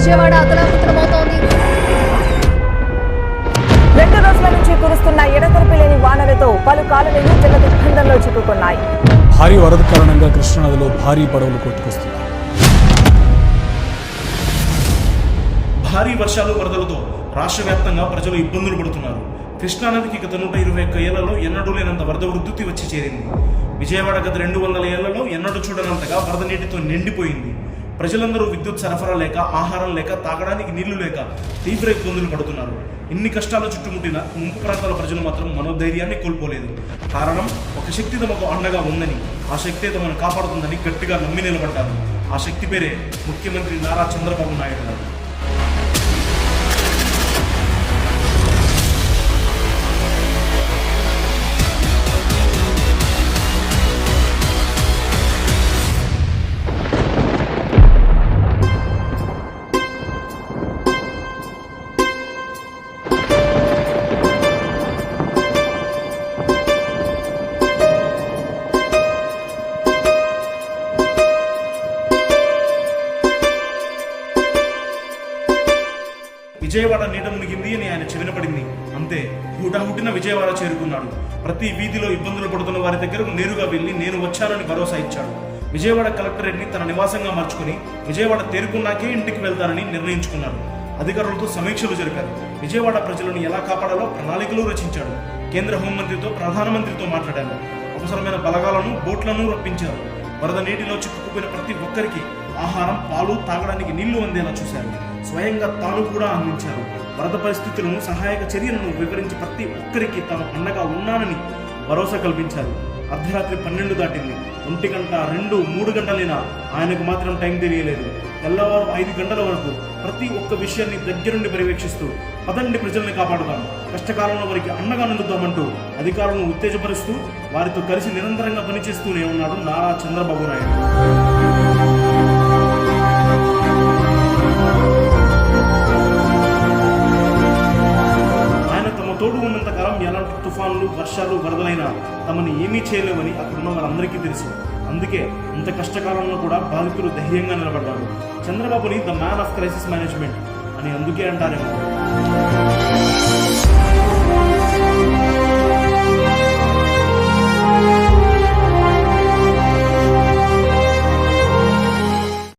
విజయవాడ అతలాకుతలమవుతోంది. 2 రోజుల నుంచి కురుస్తున్న ఎడతెరిపి లేని వానలతో పలు కాలనీలు జల దిగ్బంధంలో చిక్కుకున్నాయి. భారీ వరద కారణంగా కృష్ణానదిలో భారీ పడవలు కొట్టుకొస్తున్నాయి. భారీ వర్షాలు వరదలతో రాష్ట్ర వ్యాప్తంగా ప్రజలు ఇబ్బందులు పడుతున్నారు. కృష్ణానదికి గత 121 ఏళ్లలో ఎన్నడూ లేనంత వరద ఉధృతి వచ్చి చేరింది. విజయవాడ గత 200 ఏళ్లలో ఎన్నడూ చూడనంతగా వరద నీటితో నిండిపోయింది. ప్రజలందరూ విద్యుత్ సరఫరా లేక, ఆహారం లేక, తాగడానికి నీళ్లు లేక తీవ్ర ఇబ్బందులు పడుతున్నారు. ఇన్ని కష్టాలు చుట్టుముట్టిన ముంపు ప్రాంతాల ప్రజలు మాత్రం మనోధైర్యాన్ని కోల్పోలేదు. కారణం, ఒక శక్తి తమకు అండగా ఉందని, ఆ శక్తే తమను కాపాడుతుందని గట్టిగా నమ్మి నిలబడ్డారు. ఆ శక్తి పేరే ముఖ్యమంత్రి నారా చంద్రబాబు నాయుడు గారు. విజయవాడ నీట మునిగింది అని ఆయన చెవిన పడింది. అంతే, హుటాహుటిన విజయవాడ చేరుకున్నాడు. ప్రతి వీధిలో ఇబ్బందులు పడుతున్న వారి దగ్గరకు నేరుగా వెళ్లి నేను వచ్చానని భరోసా ఇచ్చాడు. విజయవాడ కలెక్టరేట్ ని తన నివాసంగా మార్చుకుని విజయవాడ తేరుకున్నాకే ఇంటికి వెళ్తానని నిర్ణయించుకున్నాడు. అధికారులతో సమీక్షలు జరిపారు. విజయవాడ ప్రజలను ఎలా కాపాడాలో ప్రణాళికలు రచించాడు. కేంద్ర హోంమంత్రితో, ప్రధానమంత్రితో మాట్లాడారు. అవసరమైన బలగాలను, బోట్లను రప్పించారు. వరద నీటిలో చిక్కుకుపోయిన ప్రతి ఒక్కరికి ఆహారం, పాలు, తాగడానికి నీళ్లు అందేలా చూశారు. స్వయంగా తాను కూడా అందించారు. వరద పరిస్థితులను, సహాయక చర్యలను వివరించి ప్రతి ఒక్కరికి తాను అండగా ఉన్నానని భరోసా కల్పించారు. అర్ధరాత్రి 12 దాటింది. 1 గంట, 2, 3 గంటలైనా ఆయనకు మాత్రం టైం తెలియలేదు. తెల్లవారు 5 గంటల వరకు ప్రతి ఒక్క విషయాన్ని దగ్గరుండి పర్యవేక్షిస్తూ పదండి ప్రజల్ని కాపాడుదాం, కష్టకాలంలో వారికి అండగా నిలుద్దామంటూ అధికారులను ఉత్తేజపరుస్తూ వారితో కలిసి నిరంతరంగా పనిచేస్తూనే ఉన్నాడు నారా చంద్రబాబు నాయుడు. తోడు ఉన్నంతకాలం ఎలాంటి తుఫానులు, వర్షాలు, వరదలైనా తమని ఏమీ చేయలేవని అక్కడున్న వారందరికీ తెలుసు. అందుకే ఇంత కష్టకాలంలో కూడా బాధితులు ధైర్యంగా నిలబడ్డారు. చంద్రబాబుని the man of crisis management అని అందుకే అంటారేమో.